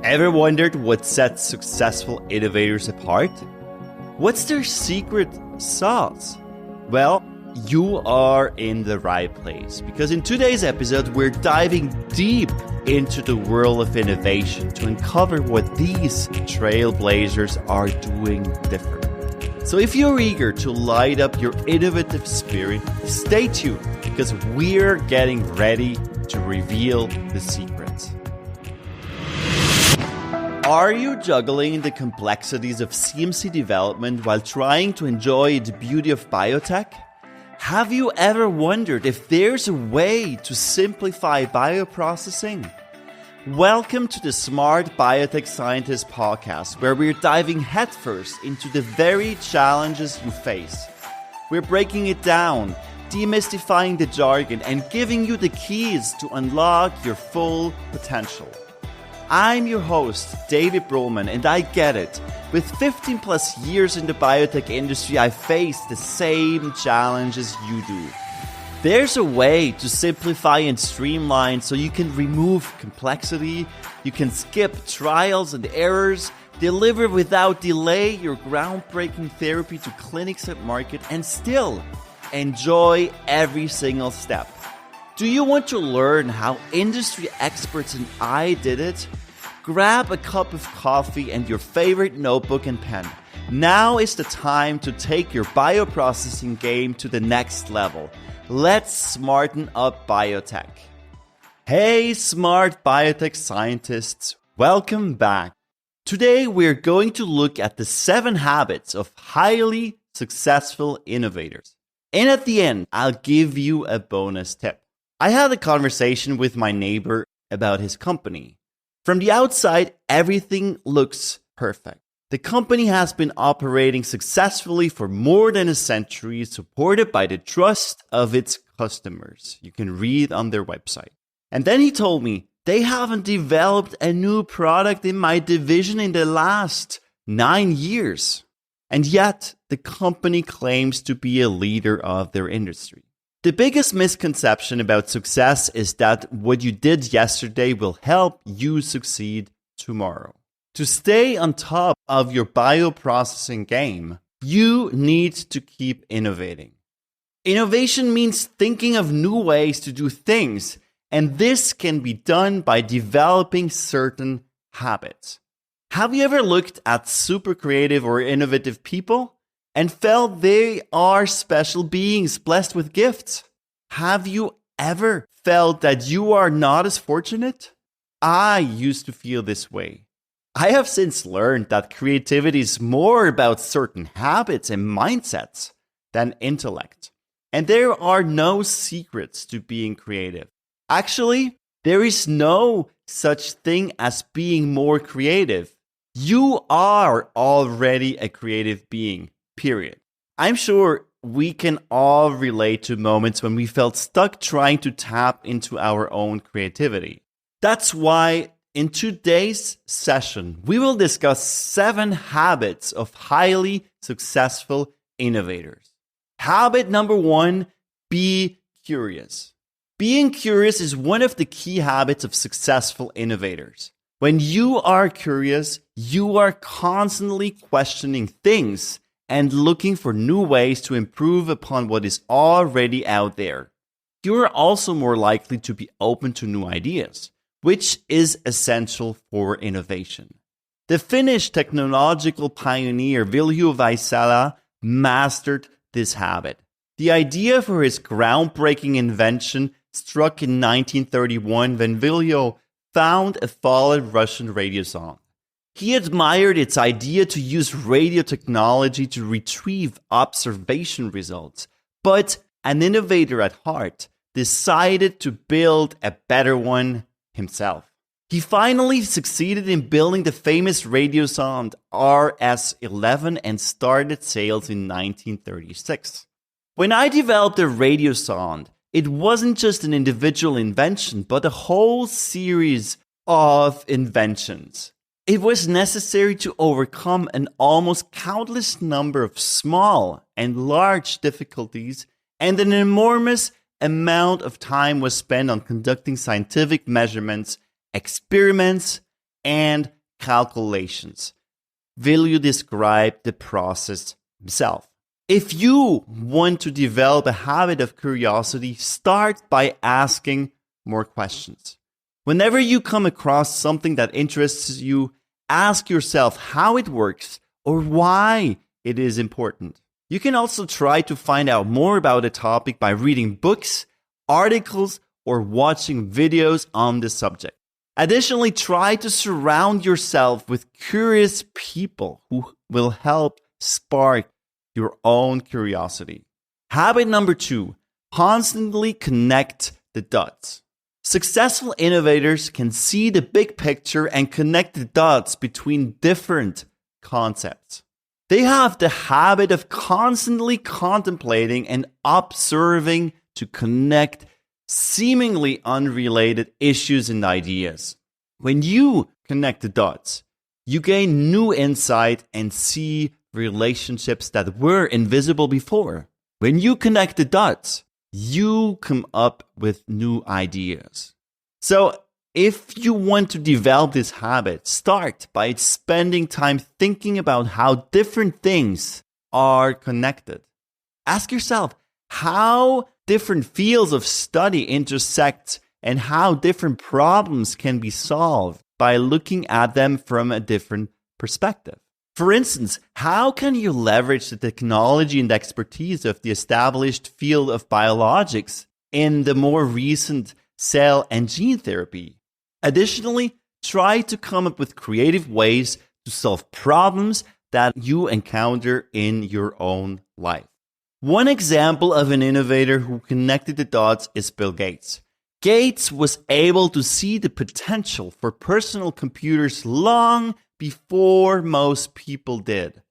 Ever wondered what sets successful innovators apart? What's their secret sauce? Well, you are in the right place, because in today's episode, we're diving deep into the world of innovation to uncover what these trailblazers are doing different. So if you're eager to light up your innovative spirit, stay tuned, because we're getting ready to reveal the secrets. Are you juggling the complexities of CMC development while trying to enjoy the beauty of biotech? Have you ever wondered if there's a way to simplify bioprocessing? Welcome to the Smart Biotech Scientist podcast, where we're diving headfirst into the very challenges you face. We're breaking it down, demystifying the jargon, and giving you the keys to unlock your full potential. I'm your host, David Brohlman, and I get it. With 15 plus years in the biotech industry, I face the same challenges you do. There's a way to simplify and streamline so you can remove complexity, you can skip trials and errors, deliver without delay your groundbreaking therapy to clinics at market, and still enjoy every single step. Do you want to learn how industry experts and I did it? Grab a cup of coffee and your favorite notebook and pen. Now is the time to take your bioprocessing game to the next level. Let's smarten up biotech. Hey, smart biotech scientists, welcome back. Today we're going to look at the 7 habits of highly successful innovators. And at the end, I'll give you a bonus tip. I had a conversation with my neighbor about his company. From the outside, everything looks perfect. The company has been operating successfully for more than a century, supported by the trust of its customers. You can read on their website. And then he told me, they haven't developed a new product in my division in the last 9 years. And yet, the company claims to be a leader of their industry. The biggest misconception about success is that what you did yesterday will help you succeed tomorrow. To stay on top of your bioprocessing game, you need to keep innovating. Innovation means thinking of new ways to do things, and this can be done by developing certain habits. Have you ever looked at super creative or innovative people and felt they are special beings blessed with gifts? Have you ever felt that you are not as fortunate? I used to feel this way. I have since learned that creativity is more about certain habits and mindsets than intellect. And there are no secrets to being creative. Actually, there is no such thing as being more creative. You are already a creative being. Period. I'm sure we can all relate to moments when we felt stuck trying to tap into our own creativity. That's why in today's session, we will discuss 7 habits of highly successful innovators. Habit number 1, be curious. Being curious is one of the key habits of successful innovators. When you are curious, you are constantly questioning things and looking for new ways to improve upon what is already out there. You are also more likely to be open to new ideas, which is essential for innovation. The Finnish technological pioneer Viljo Vaisala mastered this habit. The idea for his groundbreaking invention struck in 1931 when Viljo found a fallen Russian radio song. He admired its idea to use radio technology to retrieve observation results, but an innovator at heart decided to build a better one himself. He finally succeeded in building the famous radio sound RS-11 and started sales in 1936. When I developed a radio sound, it wasn't just an individual invention, but a whole series of inventions. It was necessary to overcome an almost countless number of small and large difficulties, and an enormous amount of time was spent on conducting scientific measurements, experiments, and calculations. Will you describe the process himself? If you want to develop a habit of curiosity, start by asking more questions. Whenever you come across something that interests you, ask yourself how it works or why it is important. You can also try to find out more about a topic by reading books, articles, or watching videos on the subject. Additionally, try to surround yourself with curious people who will help spark your own curiosity. Habit number 2, constantly connect the dots. Successful innovators can see the big picture and connect the dots between different concepts. They have the habit of constantly contemplating and observing to connect seemingly unrelated issues and ideas. When you connect the dots, you gain new insight and see relationships that were invisible before. When you connect the dots, you come up with new ideas. So, if you want to develop this habit, start by spending time thinking about how different things are connected. Ask yourself how different fields of study intersect and how different problems can be solved by looking at them from a different perspective. For instance, how can you leverage the technology and expertise of the established field of biologics in the more recent cell and gene therapy? Additionally, try to come up with creative ways to solve problems that you encounter in your own life. One example of an innovator who connected the dots is Bill Gates. Gates was able to see the potential for personal computers long before most people did.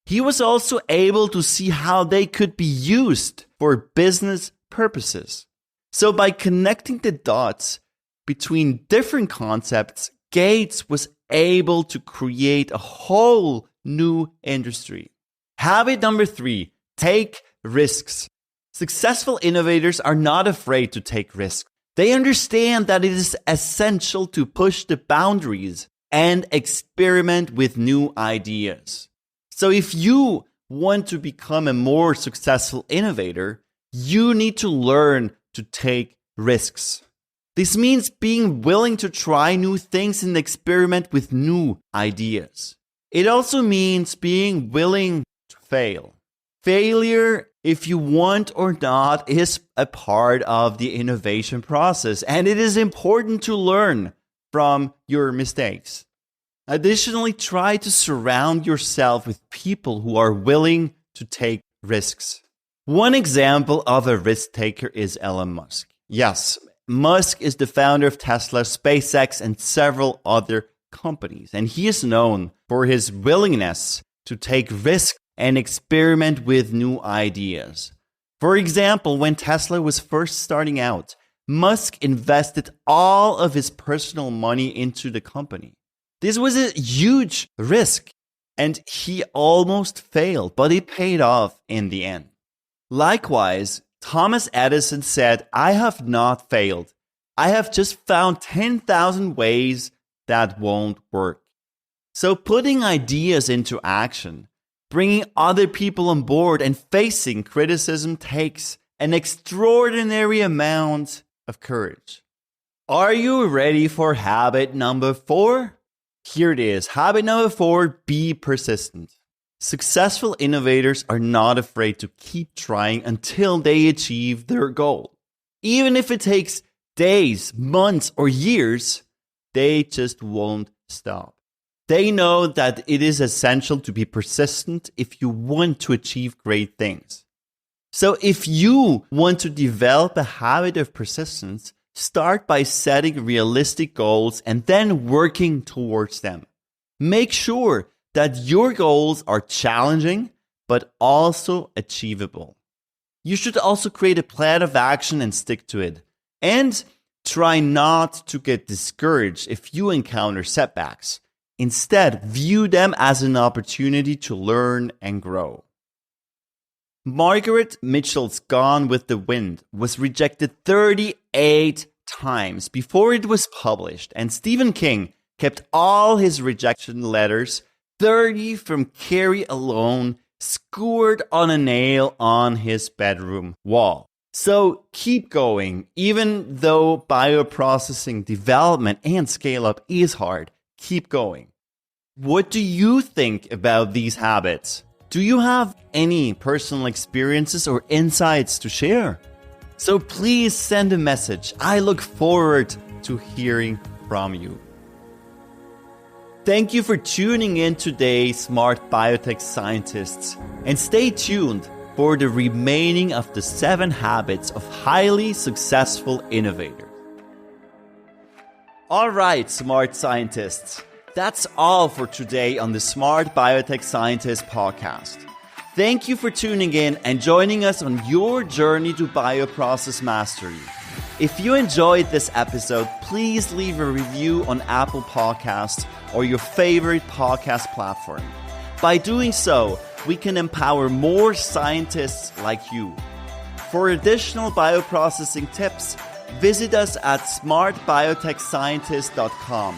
He was also able to see how they could be used for business purposes. So by connecting the dots between different concepts, Gates was able to create a whole new industry. Habit number 3, take risks. Successful innovators are not afraid to take risks. They understand that it is essential to push the boundaries and experiment with new ideas. So if you want to become a more successful innovator, you need to learn to take risks. This means being willing to try new things and experiment with new ideas. It also means being willing to fail. Failure, if you want or not, is a part of the innovation process, and it is important to learn from your mistakes. Additionally, try to surround yourself with people who are willing to take risks. One example of a risk taker is Elon Musk. Yes, Musk is the founder of Tesla, SpaceX, and several other companies, and he is known for his willingness to take risks and experiment with new ideas. For example, when Tesla was first starting out, Musk invested all of his personal money into the company. This was a huge risk, and he almost failed, but it paid off in the end. Likewise, Thomas Edison said, "I have not failed. I have just found 10,000 ways that won't work." So putting ideas into action, bringing other people on board, and facing criticism takes an extraordinary amount of courage. Are you ready for habit number 4? Here it is. Habit number 4, be persistent. Successful innovators are not afraid to keep trying until they achieve their goal. Even if it takes days, months, or years, they just won't stop. They know that it is essential to be persistent if you want to achieve great things. So if you want to develop a habit of persistence, start by setting realistic goals and then working towards them. Make sure that your goals are challenging, but also achievable. You should also create a plan of action and stick to it. And try not to get discouraged if you encounter setbacks. Instead, view them as an opportunity to learn and grow. Margaret Mitchell's Gone with the Wind was rejected 38 times before it was published, and Stephen King kept all his rejection letters, 30 from Carrie alone, scored on a nail on his bedroom wall. So keep going, even though bioprocessing development and scale-up is hard. Keep going. What do you think about these habits? Do you have any personal experiences or insights to share? So please send a message. I look forward to hearing from you. Thank you for tuning in today, smart biotech scientists, and stay tuned for the remaining of the 7 habits of highly successful innovators. All right, smart scientists, that's all for today on the Smart Biotech Scientist podcast. Thank you for tuning in and joining us on your journey to bioprocess mastery. If you enjoyed this episode, please leave a review on Apple Podcasts or your favorite podcast platform. By doing so, we can empower more scientists like you. For additional bioprocessing tips, visit us at smartbiotechscientist.com.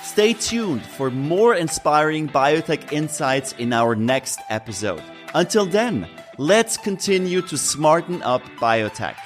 Stay tuned for more inspiring biotech insights in our next episode. Until then, let's continue to smarten up biotech.